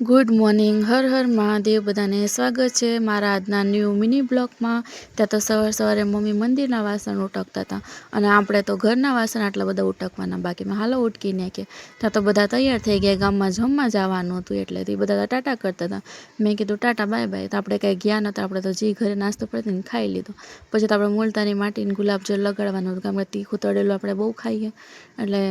Good morning, Har Har Mahadev. બધાને સ્વાગત છે મારા આજના ન્યૂ મિની બ્લોગમાં. ત્યાં તો સવારે મમ્મી મંદિરના વાસણ ઉટકતા હતા અને આપણે તો ઘરના વાસણ આટલા બધા ઉટકવાના બાકીમાં હાલો ઉટકીને કે ત્યાં તો બધા તૈયાર થઈ ગયા. ગામમાં જમવા જવાનું હતું એટલે તે બધા ટાટા કરતા હતા. મેં કીધું ટાટા બાય બાય. તો આપણે કાંઈ ગયા નહોતા, આપણે તો જે ઘરે નાસ્તો પડે ને ખાઈ લીધો. પછી તો આપણે મુલતાની માટીને ગુલાબજળ લગાડવાનું હતું, કારણ કે તીખું તળેલું આપણે બહુ ખાઈએ એટલે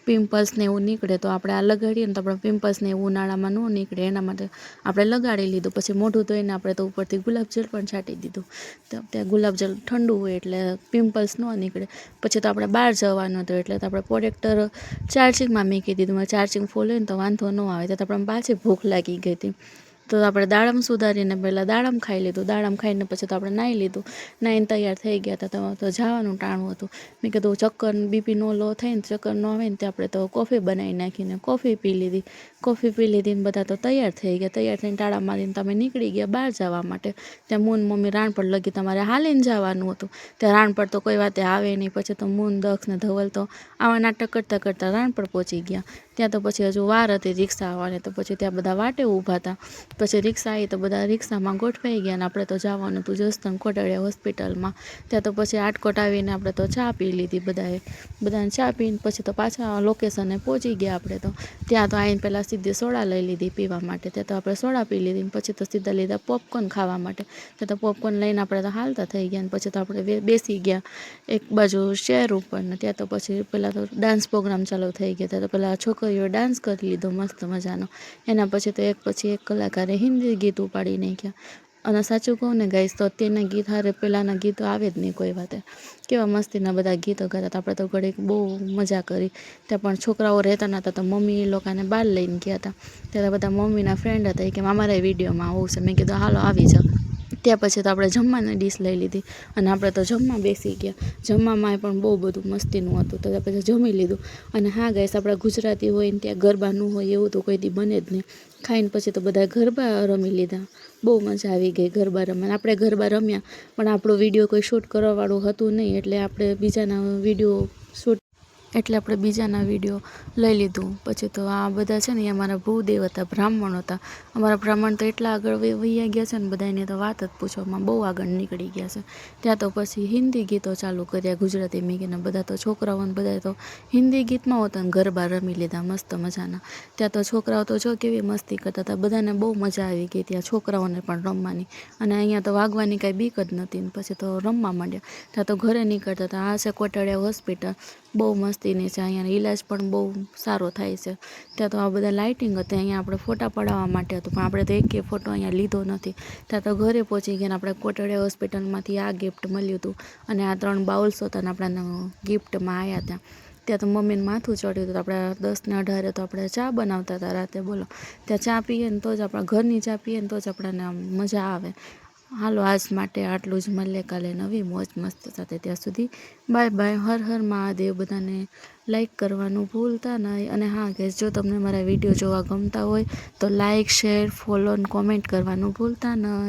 પિમ્પલ્સ ને એવું નીકળે. તો આપણે આ લગાડીએ ને તો આપણે પિમ્પલ્સ ને એવું ઉનાળામાં ન નીકળે, એના માટે આપણે લગાડી લીધું. પછી મોઢું ધોઈને આપણે તો ઉપરથી ગુલાબજળ પણ છાંટી દીધું. તો ત્યાં ગુલાબજળ ઠંડુ હોય એટલે પિમ્પલ્સ ન નીકળે. પછી તો આપણે બહાર જવાનું હતું એટલે તો આપણે પ્રોડક્ટર ચાર્જિંગમાં મૂકી દીધું. ચાર્જિંગ ફૂલ હોય ને તો વાંધો ન આવે. તો આપણે પાછી ભૂખ લાગી ગઈ હતી, તો આપણે દાડમ સુધારીને પહેલાં દાડમ ખાઈ લીધું. દાડમ ખાઈને પછી તો આપણે નાહી લીધું. નાહીને તૈયાર થઈ ગયા હતા. તો જવાનું ટાણું હતું. મેં કીધું ચક્કર બીપી નો લો થાય ને ચક્કર ન આવે ને તે આપણે તો કોફી બનાવી નાખીને કોફી પી લીધી. કોફી પી લીધી ને બધા તો તૈયાર થઈ ગયા. તૈયાર થઈને ટાળા મારીને તમે નીકળી ગયા બહાર જવા માટે. ત્યાં મૂન મમ્મી રાણપડ લગી તમારે હાલીને જવાનું હતું. ત્યાં રાણપડ તો કોઈ વાતે આવે નહીં. પછી તો મૂન, દક્ષ ને ધવલ તો આવા નાટક કરતાં કરતાં રાણપડ પહોંચી ગયા. ત્યાં તો પછી હજુ વાર હતી રિક્ષા આવવાની, તો પછી ત્યાં બધા વાટે ઊભા હતા. પછી રિક્ષા આવી તો બધા રિક્ષામાં ગોઠવાઈ ગયા ને આપણે તો જવાનું હતું જસદણ કોટડિયા હોસ્પિટલમાં. ત્યાં તો પછી આટકોટ આવીને આપણે તો ચા પી લીધી બધાને ચા પીને પછી તો પાછા લોકેશને પહોંચી ગયા. આપણે તો ત્યાં તો આવીને પહેલાં સીધી સોડા લઈ લીધી પીવા માટે. ત્યાં તો આપણે સોડા પી લીધી ને પછી તો સીધા લીધા પોપકોર્ન ખાવા માટે. ત્યાં તો પોપકોર્ન લઈને આપણે તો હાલતા થઈ ગયા ને પછી તો આપણે બેસી ગયા એક બાજુ શેર ઉપર ને. ત્યાં તો પછી પહેલાં તો ડાન્સ પ્રોગ્રામ ચાલુ થઈ ગયા. ત્યાં તો પહેલાં છોકરીઓએ ડાન્સ કરી લીધો મસ્ત મજાનો. એના પછી તો એક પછી એક કલાકારે હિન્દી ગીત ઉપાડી નાખ્યા. અને સાચું કહું ને ગાઈસ, તો અત્યારના ગીત હારે પહેલાંના ગીતો આવે જ નહીં કોઈ વાતે. કેવા મસ્તીના બધા ગીતો ગાતા હતા. આપણે તો ઘડીક બહુ મજા કરી. ત્યાં પણ છોકરાઓ રહેતા નહોતા તો મમ્મી એ લોકોને બહાર લઈને ગયા હતા. ત્યારે બધા મમ્મીના ફ્રેન્ડ હતા એ કે અમારા વિડીયોમાં આવું છે. મેં કીધું હાલો આવી જાઓ. ત્યાં પછી તો આપણે જમવાની ડીશ લઈ લીધી અને આપણે તો જમવા બેસી ગયા. જમવામાં પણ બહુ બધું મસ્તીનું હતું. તો પછી જમી લીધું. અને હા ગાઈસ, આપણા ગુજરાતી હોય ને ત્યાં ગરબા ન હોય એવું તો કોઈ દી બને જ નહીં. ખાઈને પછી તો બધા ગરબા રમી લીધા. બહુ મજા આવી ગઈ ગરબા રમવાની. આપણે ગરબા રમ્યા પણ આપણો વિડીયો કોઈ શૂટ કરવાવાળું હતું નહીં એટલે આપણે બીજાના વિડીયો લઈ લીધું. પછી તો આ બધા છે ને એ અમારા ભૂદેવ હતા, બ્રાહ્મણ હતા. અમારા બ્રાહ્મણ તો એટલા આગળ વૈયા ગયા છે ને બધાને તો વાત જ પૂછવામાં, બહુ આગળ નીકળી ગયા છે. ત્યાં તો પછી હિન્દી ગીતો ચાલુ કર્યા ગુજરાતી મીકીને. બધા તો છોકરાઓને બધા તો હિન્દી ગીતમાં હોતા ને ગરબા રમી લીધા મસ્ત મજાના. ત્યાં તો છોકરાઓ તો જો કેવી મસ્તી કરતા હતા. બધાને બહુ મજા આવી ગઈ ત્યાં છોકરાઓને પણ રમવાની. અને અહીંયા તો વાગવાની કાંઈ બીક જ નથી ને પછી તો રમવા માંડ્યા. ત્યાં તો ઘરે નીકળતા હતા. આ છે કોટડિયા હોસ્પિટલ, બહુ મસ્તીની છે. અહીંયા ઈલાજ પણ બહુ સારો થાય છે. ત્યાં તો આ બધા લાઇટિંગ હતી. અહીંયા આપણે ફોટા પડાવવા માટે હતું પણ આપણે તો એકેય ફોટો અહીંયા લીધો નથી. ત્યાં તો ઘરે પહોંચી ગયા ને આપણે કોટડિયા હોસ્પિટલમાંથી આ ગિફ્ટ મળ્યું હતું અને આ 3 બાઉલ્સ હતા ને આપણાને ગિફ્ટમાં આવ્યા ત્યાં. ત્યાં તો મમ્મીને માથું ચડ્યું હતું. આપણે 10 ને 18 તો આપણે ચા બનાવતા હતા રાતે. બોલો, ત્યાં ચા પીએ ને તો જ આપણા ઘરની ચા પીએ ને તો જ આપણને આમ મજા આવે. હાલો, આજ માટે આટલું જ. મળીએ કાલે નવી મોજ મસ્ત સાથે. ત્યાં સુધી બાય બાય. હર હર મહાદેવ. બધાને લાઈક કરવાનું ભૂલતા નહીં. અને હા ગાઈસ, જો તમને મારા વિડીયો જોવા ગમતા હોય તો લાઈક, શેર, ફોલો અને કોમેન્ટ કરવાનું ભૂલતા નહીં.